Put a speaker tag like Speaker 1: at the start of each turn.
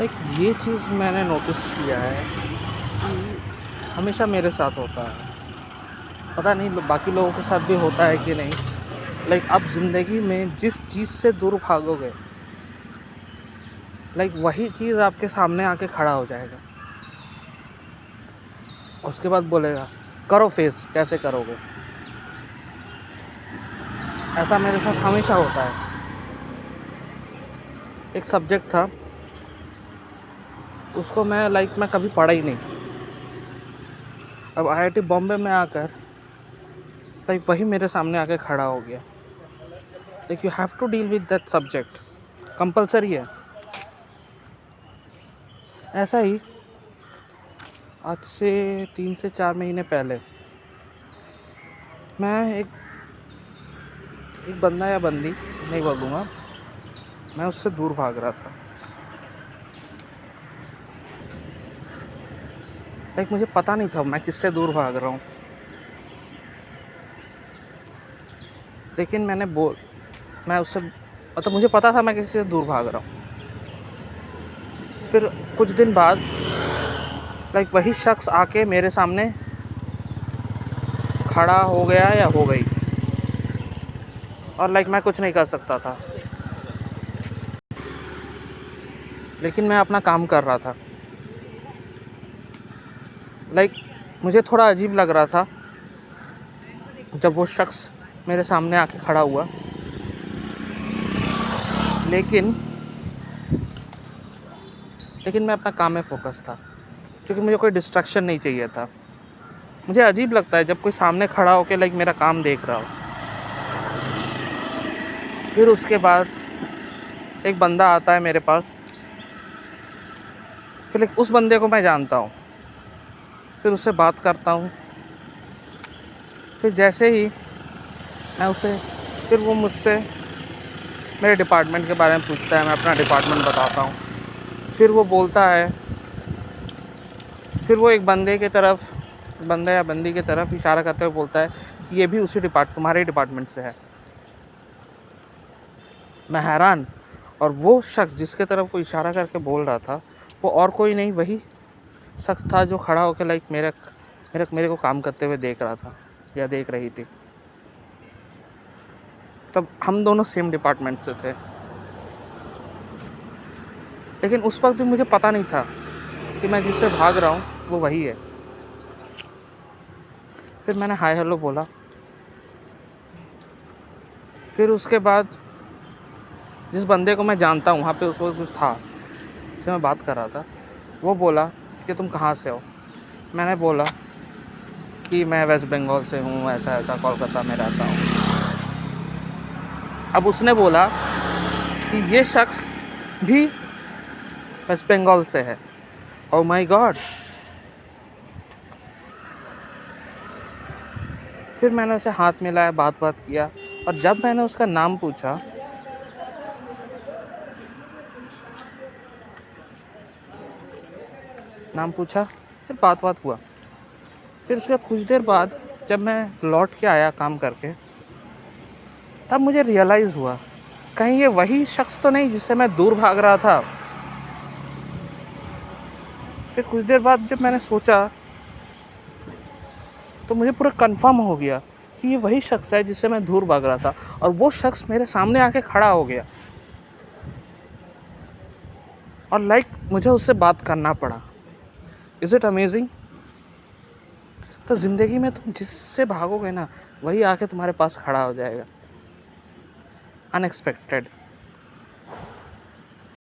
Speaker 1: Like ये चीज़ मैंने notice किया है कि हमेशा मेरे साथ होता है। पता नहीं बाकी लोगों के साथ भी होता है कि नहीं। लाइक आप ज़िंदगी में जिस चीज़ से दूर भागोगे, लाइक वही चीज़ आपके सामने आके खड़ा हो जाएगा। उसके बाद बोलेगा करो फेस, कैसे करोगे। ऐसा मेरे साथ हमेशा होता है। एक सब्जेक्ट था, उसको मैं कभी पढ़ा ही नहीं। अब आईआईटी बॉम्बे में आकर लाइक वही मेरे सामने आके खड़ा हो गया। Like you have to deal with that subject, compulsory है। ऐसा ही आज से 3 से 4 महीने पहले मैं एक बंदा या बंदी नहीं बोलूँगा, मैं उससे दूर भाग रहा था। लाइक मुझे पता नहीं था मैं किससे दूर भाग रहा हूँ, लेकिन मैं उससे मतलब मुझे पता था मैं किसी से दूर भाग रहा हूँ। फिर कुछ दिन बाद लाइक वही शख्स आके मेरे सामने खड़ा हो गया या हो गई, और लाइक मैं कुछ नहीं कर सकता था, लेकिन मैं अपना काम कर रहा था। लाइक मुझे थोड़ा अजीब लग रहा था जब वो शख्स मेरे सामने आके खड़ा हुआ, लेकिन मैं अपना काम में फोकस था, क्योंकि मुझे कोई डिस्ट्रैक्शन नहीं चाहिए था। मुझे अजीब लगता है जब कोई सामने खड़ा होकर लाइक मेरा काम देख रहा हो। फिर उसके बाद एक बंदा आता है मेरे पास, फिर उस बंदे को मैं जानता हूँ, फिर उससे बात करता हूँ। फिर जैसे ही मैं उसे फिर वो मुझसे मेरे डिपार्टमेंट के बारे में पूछता है, मैं अपना डिपार्टमेंट बताता हूँ। फिर वो बोलता है, फिर वो एक बंदा या बंदी की तरफ इशारा करते हुए बोलता है कि ये भी तुम्हारे डिपार्टमेंट से है। मैं हैरान, और वो शख्स जिसके तरफ वो इशारा करके बोल रहा था वो और कोई नहीं, वही शख्स था जो खड़ा होकर लाइक मेरे को काम करते हुए देख रहा था या देख रही थी। तब हम दोनों सेम डिपार्टमेंट से थे, लेकिन उस वक्त भी मुझे पता नहीं था कि मैं जिससे भाग रहा हूँ वो वही है। फिर मैंने हाय हेलो बोला। फिर उसके बाद जिस बंदे को मैं जानता हूँ वहाँ पे उस वक्त कुछ था जिससे मैं बात कर रहा था, वो बोला कि तुम कहाँ से हो। मैंने बोला कि मैं वेस्ट बंगाल से हूँ, ऐसा ऐसा कोलकाता में रहता हूँ। अब उसने बोला कि ये शख्स भी वेस्ट बंगाल से है। Oh my God. फिर मैंने उसे हाथ मिलाया, बात किया, और जब मैंने उसका नाम पूछा फिर बात हुआ। फिर उसके बाद कुछ देर बाद जब मैं लौट के आया काम करके, तब मुझे रियलाइज़ हुआ कहीं ये वही शख्स तो नहीं जिससे मैं दूर भाग रहा था। फिर कुछ देर बाद जब मैंने सोचा तो मुझे पूरा कंफर्म हो गया कि ये वही शख्स है जिससे मैं दूर भाग रहा था, और वो शख्स मेरे सामने आके खड़ा हो गया, और लाइक मुझे उससे बात करना पड़ा। Is it amazing. तो ज़िंदगी में तुम जिससे भागोगे ना, वही आके तुम्हारे पास खड़ा हो जाएगा, अनएक्सपेक्टेड।